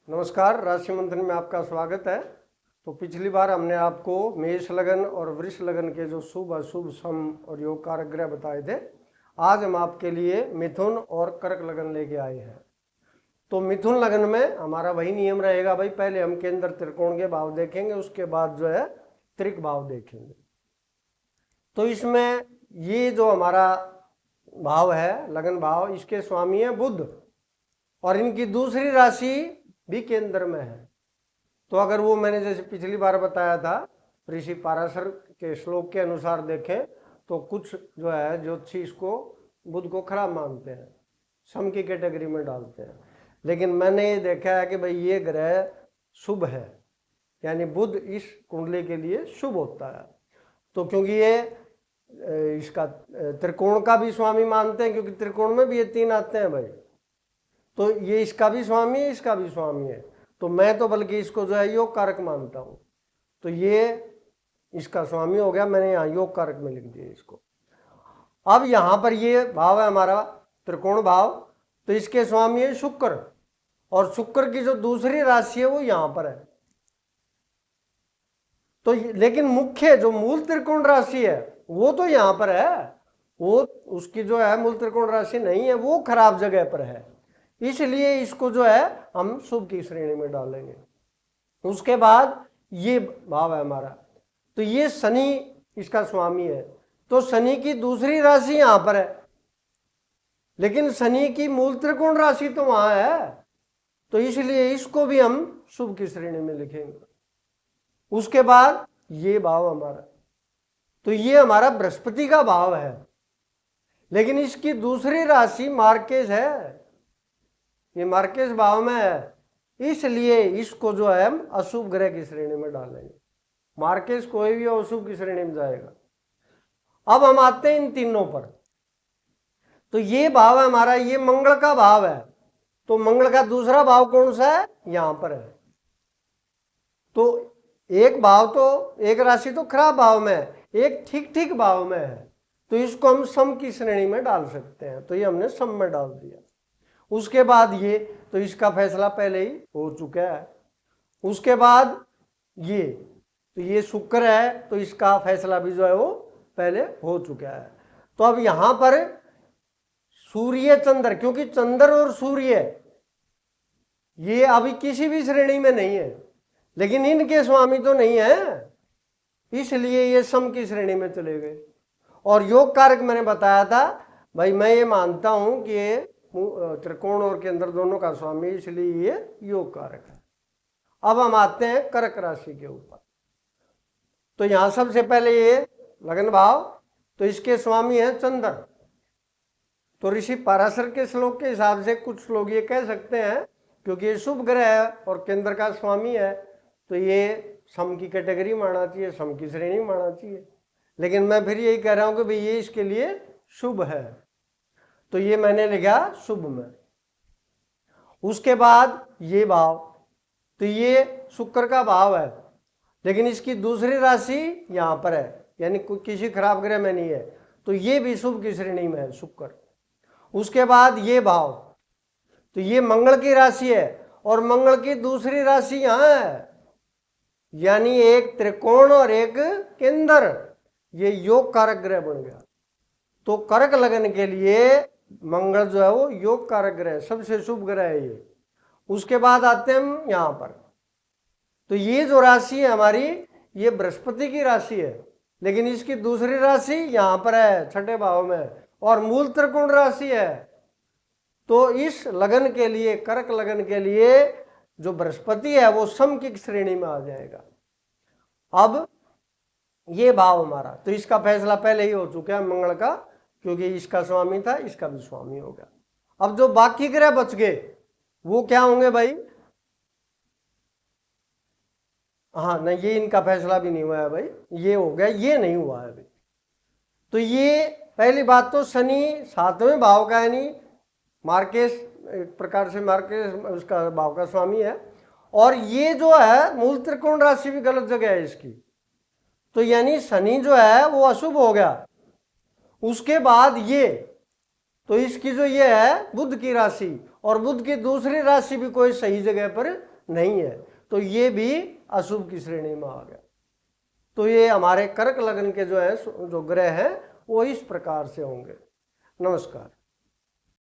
नमस्कार, राशि मंथन में आपका स्वागत है। तो पिछली बार हमने आपको मेष लगन और वृष लगन के जो शुभ अशुभ सम और योग कारक ग्रह बताए थे। आज हम आपके लिए मिथुन और कर्क लगन लेके आए हैं। तो मिथुन लगन में हमारा वही नियम रहेगा भाई, पहले हम केंद्र त्रिकोण के भाव देखेंगे, उसके बाद जो है त्रिक भाव देखेंगे। तो इसमें ये जो हमारा भाव है लगन भाव, इसके स्वामी है बुध और इनकी दूसरी राशि भी केंद्र में है। तो अगर वो मैंने जैसे पिछली बार बताया था ऋषि पाराशर के श्लोक के अनुसार देखें तो कुछ जो है ज्योतिषी इसको बुध को खराब मानते हैं, सम की कैटेगरी में डालते हैं। लेकिन मैंने ये देखा है कि भाई ये ग्रह शुभ है, यानी बुध इस कुंडली के लिए शुभ होता है। तो क्योंकि ये इसका त्रिकोण का भी स्वामी मानते हैं, क्योंकि त्रिकोण में भी ये तीन आते हैं भाई, तो ये इसका भी स्वामी है, इसका भी स्वामी है। तो मैं तो बल्कि इसको जो है योग कारक मानता हूं। तो ये इसका स्वामी हो गया, मैंने यहाँ योग कारक में लिख दिया इसको। अब यहाँ पर ये भाव है हमारा त्रिकोण भाव, तो इसके स्वामी है शुक्र और शुक्र की जो दूसरी राशि है वो यहाँ पर है। तो लेकिन मुख्य जो मूल त्रिकोण राशि है वो तो यहाँ पर है, वो उसकी जो है मूल त्रिकोण राशि नहीं है, वो खराब जगह पर है, इसलिए इसको जो है हम शुभ की श्रेणी में डालेंगे। उसके बाद ये भाव है हमारा, तो ये शनि इसका स्वामी है। तो शनि की दूसरी राशि यहां पर है, लेकिन शनि की मूल त्रिकोण राशि तो वहां है, तो इसलिए इसको भी हम शुभ की श्रेणी में लिखेंगे। उसके बाद ये भाव हमारा, तो ये हमारा बृहस्पति का भाव है, लेकिन इसकी दूसरी राशि मार्केश है, ये मार्केश भाव में है, इसलिए इसको जो है हम अशुभ ग्रह की श्रेणी में डालेंगे। मार्केश कोई भी अशुभ की श्रेणी में जाएगा। अब हम आते हैं इन तीनों पर। तो ये भाव है हमारा, ये मंगल का भाव है, तो मंगल का दूसरा भाव कौन सा है, यहां पर है। तो एक भाव तो एक राशि तो खराब भाव में है, एक ठीक ठीक भाव में है, तो इसको हम सम की श्रेणी में डाल सकते हैं। तो ये हमने सम में डाल दिया। उसके बाद ये, तो इसका फैसला पहले ही हो चुका है। उसके बाद ये, तो ये शुक्र है, तो इसका फैसला भी जो है वो पहले हो चुका है। तो अब यहां पर सूर्य चंद्र, क्योंकि चंद्र और सूर्य ये अभी किसी भी श्रेणी में नहीं है, लेकिन इनके स्वामी तो नहीं है, इसलिए ये सम की श्रेणी में चले गए। और योग कारक मैंने बताया था भाई, मैं ये मानता हूं कि ये त्रिकोण और केंद्र दोनों का स्वामी, इसलिए ये योग कारक है। अब हम आते हैं कर्क राशि के ऊपर। तो यहां सबसे पहले ये लगन भाव, तो इसके स्वामी है चंद्र। तो ऋषि पाराशर के श्लोक के हिसाब से कुछ लोग ये कह सकते हैं, क्योंकि ये शुभ ग्रह है और केंद्र का स्वामी है, तो ये सम की कैटेगरी माना चाहिए, सम की श्रेणी माना चाहिए। लेकिन मैं फिर यही कह रहा हूं कि भाई ये इसके लिए शुभ है, तो ये मैंने लिखा शुभ में। उसके बाद ये भाव, तो ये शुक्र का भाव है, लेकिन इसकी दूसरी राशि यहां पर है, यानी किसी खराब ग्रह में नहीं है, तो ये भी शुभ की श्रेणी में है शुक्र। उसके बाद ये भाव, तो ये मंगल की राशि है और मंगल की दूसरी राशि यहां है, यानी एक त्रिकोण और एक केंद्र, ये योग कारक ग्रह बन गया। तो कर्क लगन के लिए मंगल जो है वो योग कारक ग्रह, सबसे शुभ ग्रह है ये। उसके बाद आते हैं हम यहां पर, तो ये जो राशि है हमारी, ये बृहस्पति की राशि है, लेकिन इसकी दूसरी राशि यहां पर है छठे भाव में, और मूल त्रिकोण राशि है। तो इस लगन के लिए, कर्क लगन के लिए जो बृहस्पति है वो सम की श्रेणी में आ जाएगा। अब ये भाव हमारा, तो इसका फैसला पहले ही हो चुका है मंगल का, क्योंकि इसका स्वामी था, इसका भी स्वामी हो गया। अब जो बाकी ग्रह बच गए वो क्या होंगे भाई, हाँ नहीं, ये इनका फैसला भी नहीं हुआ है भाई, ये हो गया, ये नहीं हुआ है भाई। तो ये पहली बात, तो शनि सातवें भाव का, यानी मार्केश, एक प्रकार से मार्केश उसका भाव का स्वामी है, और ये जो है मूल त्रिकोण राशि भी गलत जगह है इसकी, तो यानी शनि जो है वो अशुभ हो गया। उसके बाद ये, तो इसकी जो ये है बुध की राशि, और बुध की दूसरी राशि भी कोई सही जगह पर नहीं है, तो ये भी अशुभ की श्रेणी में आ गया। तो ये हमारे कर्क लग्न के जो है जो ग्रह हैं वो इस प्रकार से होंगे। नमस्कार।